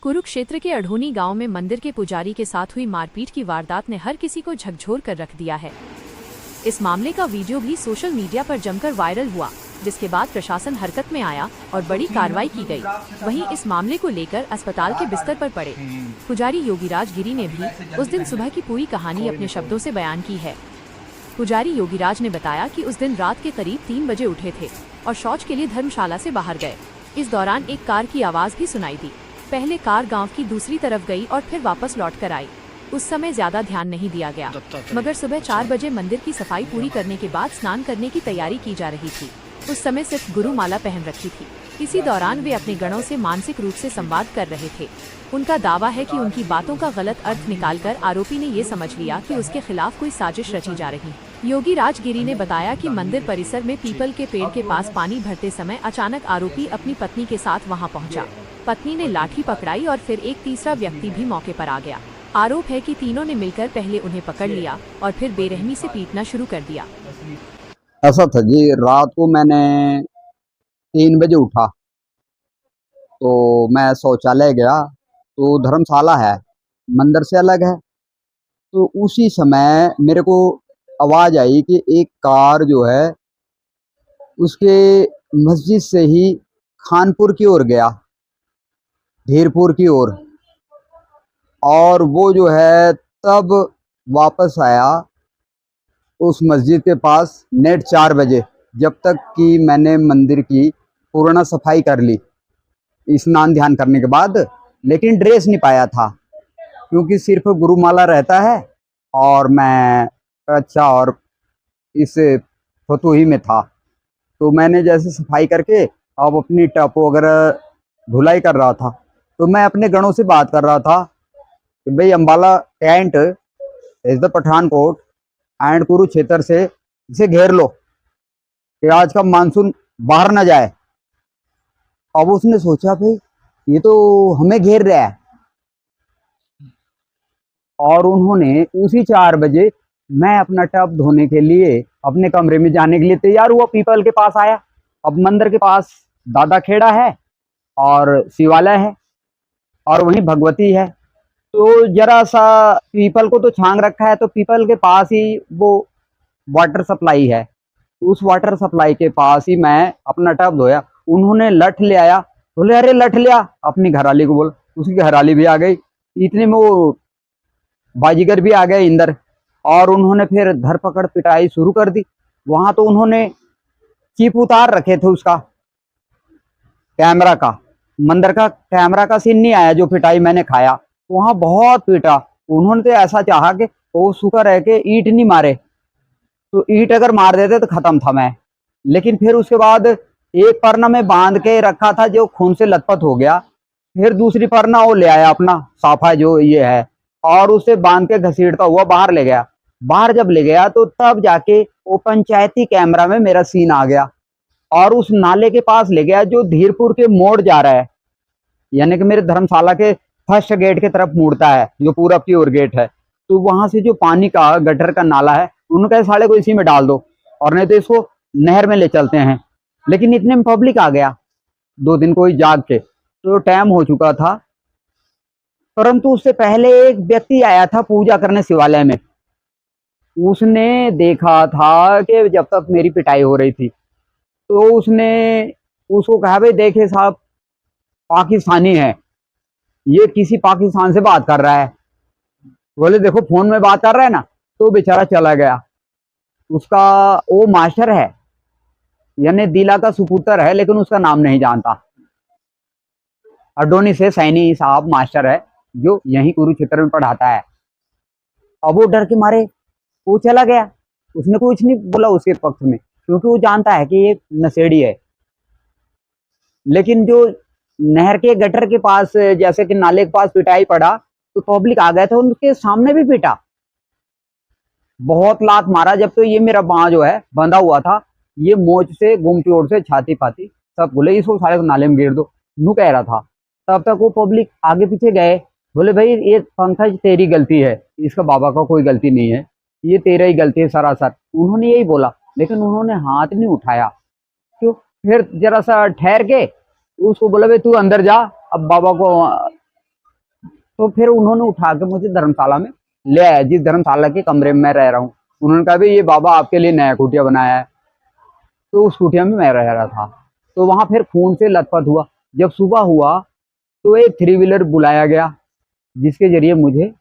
कुरुक्षेत्र के अढ़ोनी गांव में मंदिर के पुजारी के साथ हुई मारपीट की वारदात ने हर किसी को झकझोर कर रख दिया है। इस मामले का वीडियो भी सोशल मीडिया पर जमकर वायरल हुआ, जिसके बाद प्रशासन हरकत में आया और बड़ी कार्रवाई की गई। वहीं इस मामले को लेकर अस्पताल के बिस्तर पर पड़े पुजारी योगीराज गिरी ने भी उस दिन सुबह की पूरी कहानी अपने शब्दों से बयान की है। पुजारी योगीराज ने बताया कि उस दिन रात के करीब 3 बजे उठे थे और शौच के लिए धर्मशाला से बाहर गए। इस दौरान एक कार की आवाज़ भी सुनाई दी। पहले कार गांव की दूसरी तरफ गई और फिर वापस लौट कर आई। उस समय ज्यादा ध्यान नहीं दिया गया, मगर सुबह 4 बजे मंदिर की सफाई पूरी करने के बाद स्नान करने की तैयारी की जा रही थी। उस समय सिर्फ गुरु माला पहन रखी थी। इसी दौरान वे अपने गणों से मानसिक रूप से संवाद कर रहे थे। उनका दावा है कि उनकी बातों का गलत अर्थ निकालकर आरोपी ने ये समझ लिया कि उसके खिलाफ कोई साजिश रची जा रही। योगीराज गिरी ने बताया कि मंदिर परिसर में पीपल के पेड़ के पास पानी भरते समय अचानक आरोपी अपनी पत्नी के साथ वहां पहुंचा। पत्नी ने लाठी पकड़ाई और फिर एक तीसरा व्यक्ति भी मौके पर आ गया। आरोप है कि तीनों ने मिलकर पहले उन्हें पकड़ लिया और फिर बेरहमी से पीटना शुरू कर दिया। ऐसा था जी, रात को मैंने 3 बजे उठा तो मैं शौचालय गया, तो धर्मशाला है, मंदिर से अलग है। तो उसी समय मेरे को आवाज़ आई कि एक कार जो है उसके मस्जिद से ही खानपुर की ओर गया, धीरपुर की ओर, और वो जो है तब वापस आया उस मस्जिद के पास नेट 4 बजे, जब तक कि मैंने मंदिर की पूर्ण सफाई कर ली स्नान ध्यान करने के बाद। लेकिन ड्रेस नहीं पाया था क्योंकि सिर्फ गुरुमाला रहता है और मैं अच्छा और इस फतूही में था। तो मैंने जैसे सफाई करके अब अपनी टप वगैरह धुलाई कर रहा था, तो मैं अपने गणों से बात कर रहा था कि भाई Ambala cantt is the Pathankot and Kurukshetra से इसे घेर लो कि आज का मानसून बाहर ना जाए। अब उसने सोचा भाई ये तो हमें घेर रहा है, और उन्होंने उसी 4 बजे मैं अपना टब धोने के लिए अपने कमरे में जाने के लिए तैयार हुआ, पीपल के पास आया। अब मंदिर के पास दादा खेड़ा है और शिवालय है और वहीं भगवती है, तो जरा सा पीपल को तो छांग रखा है, तो पीपल के पास ही वो वाटर सप्लाई है। उस वाटर सप्लाई के पास ही मैं अपना टब धोया। उन्होंने लठ ले आया, बोले अरे लठ लिया, अपनी घरवाली को बोल, उसकी घरवाली भी आ गई। इतने में वो बाजीगर भी आ गए इंदर, और उन्होंने फिर धरपकड़ पिटाई शुरू कर दी। वहां तो उन्होंने चिप उतार रखे थे उसका, कैमरा का, मंदिर का कैमरा का सीन नहीं आया जो पिटाई मैंने खाया। वहां बहुत पीटा उन्होंने, तो ऐसा चाहा कि वो शुक्र है कि ईंट नहीं मारे, तो ईंट अगर मार देते तो खत्म था मैं। लेकिन फिर उसके बाद एक परना में बांध के रखा था जो खून से लथपथ हो गया, फिर दूसरी परना वो ले आया अपना साफा जो ये है, और उसे बांध के घसीटता हुआ बाहर ले गया। बाहर जब ले गया तो तब जाके वो पंचायती कैमरा में मेरा सीन आ गया और उस नाले के पास ले गया जो धीरपुर के मोड़ जा रहा है, यानी कि मेरे धर्मशाला के फर्स्ट गेट की तरफ मुड़ता है जो पूरब की ओर गेट है। तो वहां से जो पानी का गटर का नाला है, उन्होंने कहा साले को इसी में डाल दो और नहीं तो इसको नहर में ले चलते हैं। लेकिन इतने में पब्लिक आ गया, 2 दिन कोई जाग के, तो टाइम हो चुका था। परंतु उससे पहले एक व्यक्ति आया था पूजा करने शिवालय में। उसने देखा था कि जब तक मेरी पिटाई हो रही थी, तो उसने उसको कहा भाई देखे साहब पाकिस्तानी है, ये किसी पाकिस्तान से बात कर रहा है। बोले देखो फोन में बात कर रहा है ना, तो बेचारा चला गया। उसका वो मास्टर है, यानी दिला का सुपुत्र है, लेकिन उसका नाम नहीं जानता। अडोनी से सैनी साहब मास्टर है जो यहीं कुरुक्षेत्र में पढ़ाता है। अब वो डर के मारे वो चला गया, उसने कुछ नहीं बोला उसके पक्ष में, क्योंकि वो जानता है कि ये नशेड़ी है। लेकिन जो नहर के गटर के पास जैसे कि नाले के पास पिटाई पड़ा, तो पब्लिक आ गया था, उनके सामने भी पीटा, बहुत लात मारा। जब तो ये मेरा बाँह जो है बंधा हुआ था, ये मोच से गुमटी ओर से छाती पाती सब, बोले इसको सारे को नाले में गिर दो, नू कह रहा था। तब तक वो पब्लिक आगे पीछे गए, बोले भाई ये पंकज तेरी गलती है, इसका बाबा का कोई गलती नहीं है, ये तेरा ही गलती है सरासर। उन्होंने यही बोला, लेकिन उन्होंने हाथ नहीं उठाया। क्यों? फिर जरा सा ठहर के उसको बोला भाई तू अंदर जा, अब बाबा को तो फिर उन्होंने उठा के मुझे धर्मशाला में ले आया, जिस धर्मशाला के कमरे में मैं रह रहा हूँ। उन्होंने कहा भाई ये बाबा आपके लिए नया कुटिया बनाया है। तो उस कुटिया में मैं रह रहा था। तो वहाँ फिर खून से लथपथ हुआ। जब सुबह हुआ तो एक 3 व्हीलर बुलाया गया, जिसके जरिए मुझे